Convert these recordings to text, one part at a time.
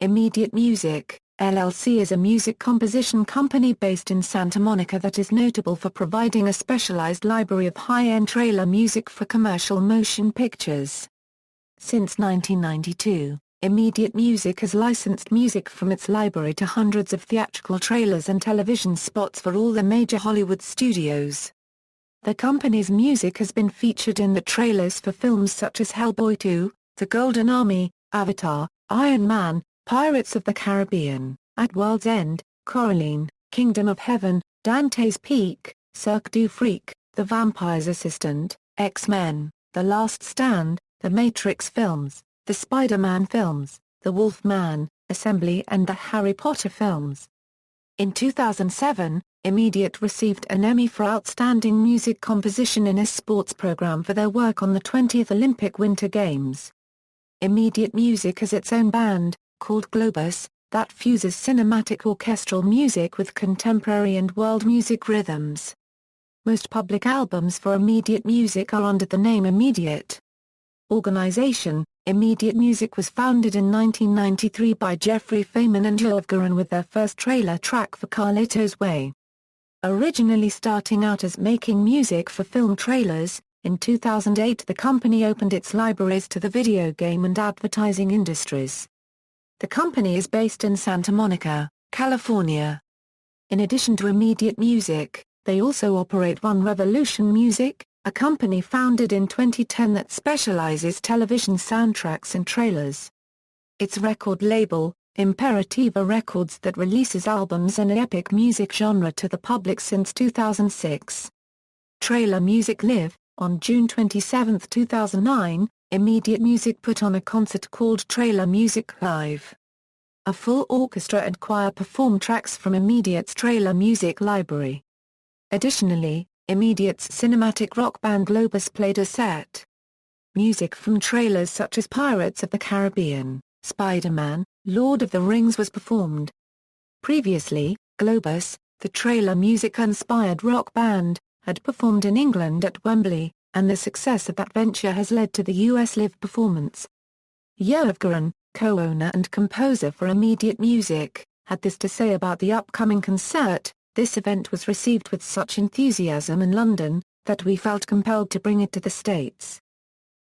Immediate Music, LLC is a music composition company based in Santa Monica that is notable for providing a specialized library of high-end trailer music for commercial motion pictures. Since 1992, Immediate Music has licensed music from its library to hundreds of theatrical trailers and television spots for all the major Hollywood studios. The company's music has been featured in the trailers for films such as Hellboy 2, The Golden Army, Avatar, Iron Man, Pirates of the Caribbean, At World's End, Coraline, Kingdom of Heaven, Dante's Peak, Cirque du Freak, The Vampire's Assistant, X-Men, The Last Stand, The Matrix films, the Spider-Man films, The Wolf Man, Assembly and the Harry Potter films. In 2007, Immediate received an Emmy for Outstanding Music Composition in a Sports Program for their work on the 20th Olympic Winter Games. Immediate Music has its own band, called Globus, that fuses cinematic orchestral music with contemporary and world music rhythms. Most public albums for Immediate Music are under the name Immediate. Organization: Immediate Music was founded in 1993 by Jeffrey Feynman and Yoav Gurin with their first trailer track for Carlito's Way. Originally starting out as making music for film trailers, in 2008 the company opened its libraries to the video game and advertising industries. The company is based in Santa Monica, California. In addition to Immediate Music, they also operate One Revolution Music, a company founded in 2010 that specializes television soundtracks and trailers. Its record label, Imperativa Records, that releases albums in the epic music genre to the public since 2006. Trailer Music Live. On June 27, 2009, Immediate Music put on a concert called Trailer Music Live. A full orchestra and choir perform tracks from Immediate's Trailer Music library. Additionally, Immediate's cinematic rock band Globus played a set. Music from trailers such as Pirates of the Caribbean, Spider-Man, Lord of the Rings was performed. Previously, Globus, the trailer music-inspired rock band, had performed in England at Wembley, and the success of that venture has led to the US live performance. Yoav Gurin, co-owner and composer for Immediate Music, had this to say about the upcoming concert: "This event was received with such enthusiasm in London, that we felt compelled to bring it to the States.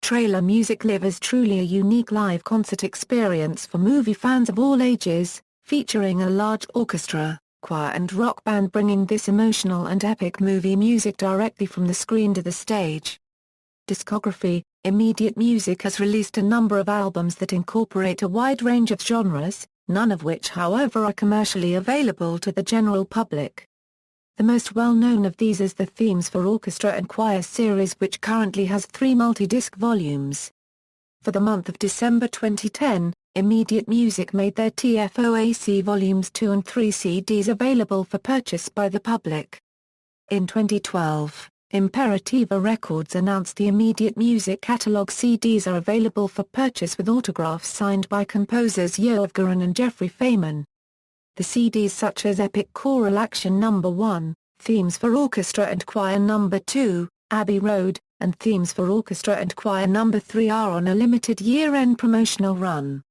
Trailer Music Live is truly a unique live concert experience for movie fans of all ages, featuring a large orchestra, choir and rock band bringing this emotional and epic movie music directly from the screen to the stage." Discography: Immediate Music has released a number of albums that incorporate a wide range of genres, none of which however are commercially available to the general public. The most well-known of these is the Themes for Orchestra and Choir series, which currently has 3 multi-disc volumes. For the month of December 2010, Immediate Music made their TFOAC Volumes 2 and 3 CDs available for purchase by the public. In 2012, Imperativa Records announced the Immediate Music catalog CDs are available for purchase with autographs signed by composers Yoav Gurin and Jeffrey Feynman. The CDs such as Epic Choral Action No. 1, Themes for Orchestra and Choir No. 2, Abbey Road, and Themes for Orchestra and Choir No. 3 are on a limited year-end promotional run.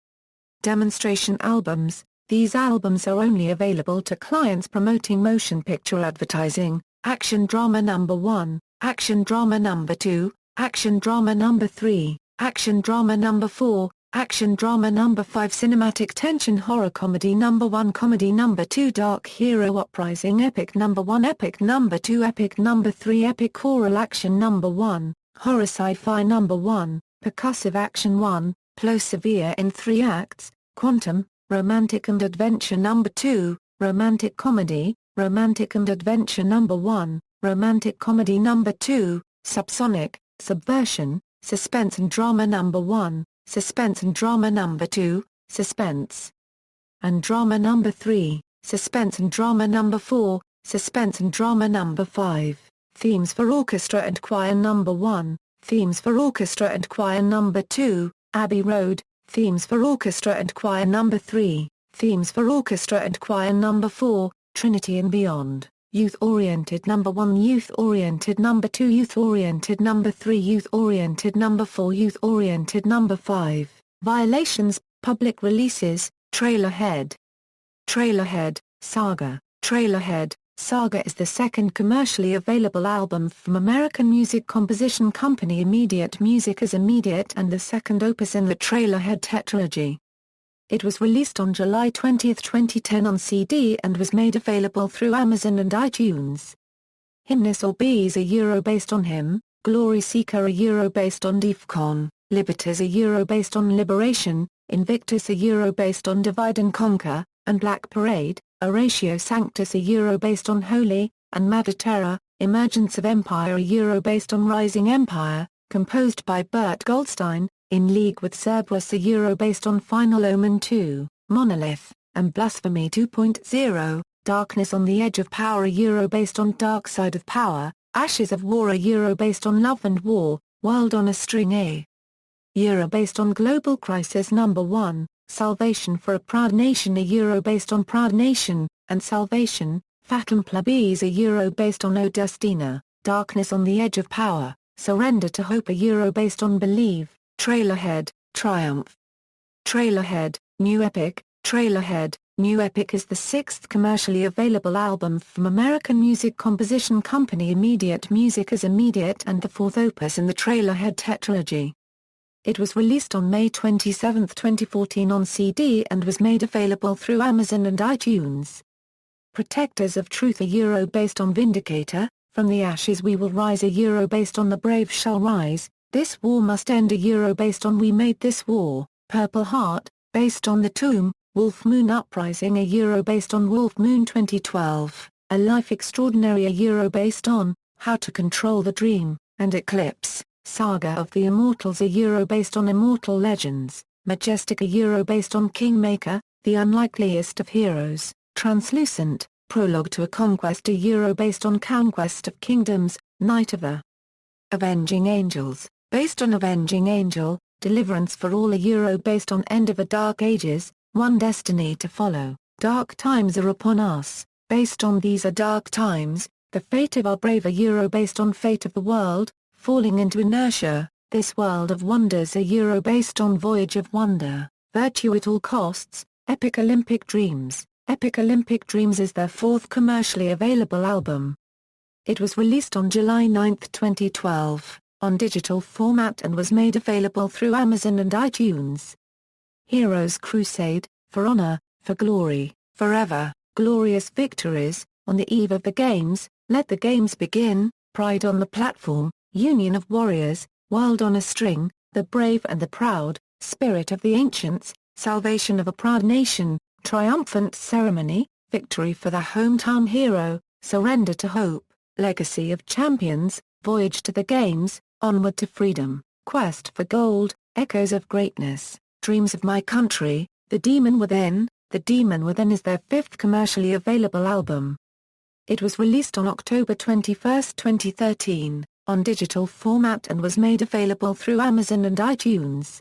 Demonstration albums: these albums are only available to clients promoting motion picture advertising. Action Drama No. 1, Action Drama No. 2, Action Drama No. 3, Action Drama No. 4, Action Drama No. 5 Cinematic Tension Horror Comedy No. 1 Comedy No. 2 Dark Hero Uprising Epic No. 1 Epic No. 2 Epic No. 3 Epic Choral Action No. 1, Horror Sci-Fi No. 1, Percussive Action 1, Plo Severe in 3 acts, Quantum, Romantic and Adventure No. 2, Romantic Comedy, Romantic and Adventure No. 1, Romantic Comedy No. 2, Subsonic, Subversion, Suspense and Drama No. 1, Suspense and Drama No. 2, Suspense and Drama No. 3, Suspense and Drama No. 4, Suspense and Drama No. 5, Themes for Orchestra and Choir No. 1, Themes for Orchestra and Choir No. 2, Abbey Road, Themes for Orchestra and Choir No. 3, Themes for Orchestra and Choir No. 4, Trinity and Beyond, Youth-Oriented No. 1 Youth-Oriented No. 2 Youth-Oriented No. 3 Youth-Oriented No. 4 Youth-Oriented No. 5, Violations, Public Releases, Trailerhead. Trailerhead, Saga. Trailerhead, Saga is the second commercially available album from American music composition company Immediate Music as Immediate and the second opus in the Trailerhead tetralogy. It was released on July 20, 2010 on CD and was made available through Amazon and iTunes. Hymnus or Bees a Euro based on Hymn, Glory Seeker a Euro based on Defcon, Libertas a Euro based on Liberation, Invictus a Euro based on Divide and Conquer, and Black Parade, Oratio Sanctus a Euro based on Holy, and Madre Terra, Emergence of Empire a Euro based on Rising Empire, composed by Bert Goldstein, in league with Cerberus a Euro based on Final Omen 2, Monolith, and Blasphemy 2.0, Darkness on the Edge of Power a Euro based on Dark Side of Power, Ashes of War a Euro based on Love and War, World on a String a Euro based on Global Crisis No. 1, Salvation for a Proud Nation a Euro based on Proud Nation, and Salvation, Fatum Plebis a Euro based on O Destina, Darkness on the Edge of Power, Surrender to Hope a Euro based on Believe, Trailerhead, Triumph. Trailerhead, New Epic. Trailerhead, New Epic is the sixth commercially available album from American music composition company Immediate Music as Immediate and the fourth opus in the Trailerhead tetralogy. It was released on May 27, 2014 on CD and was made available through Amazon and iTunes. Protectors of Truth a Euro based on Vindicator, From the Ashes We Will Rise a Euro based on The Brave Shall Rise, This War Must End a Euro based on We Made This War, Purple Heart, based on The Tomb, Wolf Moon Uprising a Euro based on Wolf Moon 2012, A Life Extraordinary a Euro based on How to Control the Dream, and Eclipse, Saga of the Immortals a Euro based on Immortal Legends, Majestic a Euro based on Kingmaker, The Unlikeliest of Heroes, Translucent, Prologue to a Conquest a Euro based on Conquest of Kingdoms, Night of the Avenging Angels, based on Avenging Angel, Deliverance for All a Euro based on End of the Dark Ages, One Destiny to Follow, Dark Times Are Upon Us, based on These Are Dark Times, The Fate of Our Brave a Euro based on Fate of the World, Falling into Inertia, This World of Wonders a Euro based on Voyage of Wonder, Virtue at All Costs, Epic Olympic Dreams. Epic Olympic Dreams is their fourth commercially available album. It was released on July 9, 2012, on digital format and was made available through Amazon and iTunes. Heroes Crusade, For Honor, For Glory, Forever, Glorious Victories, On the Eve of the Games, Let the Games Begin, Pride on the Platform, Union of Warriors, World on a String, The Brave and the Proud, Spirit of the Ancients, Salvation of a Proud Nation, Triumphant Ceremony, Victory for the Hometown Hero, Surrender to Hope, Legacy of Champions, Voyage to the Games, Onward to Freedom, Quest for Gold, Echoes of Greatness, Dreams of My Country, The Demon Within. The Demon Within is their fifth commercially available album. It was released on October 21, 2013, on digital format and was made available through Amazon and iTunes.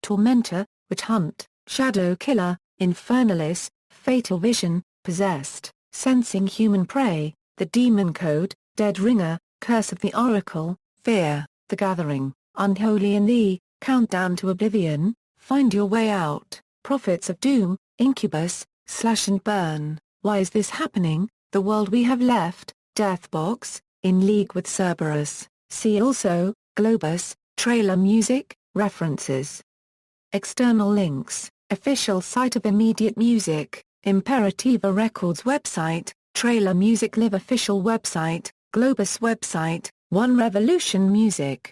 Tormentor, Witch Hunt, Shadow Killer, Infernalis, Fatal Vision, Possessed, Sensing Human Prey, The Demon Code, Dead Ringer, Curse of the Oracle, Fear, The Gathering, Unholy in Thee, Countdown to Oblivion, Find Your Way Out, Prophets of Doom, Incubus, Slash and Burn, Why Is This Happening, The World We Have Left, Deathbox, In League with Cerberus. See also, Globus, Trailer Music, References. External links. Official site of Immediate Music, Imperativa Records website, Trailer Music Live official website, Globus website, One Revolution Music.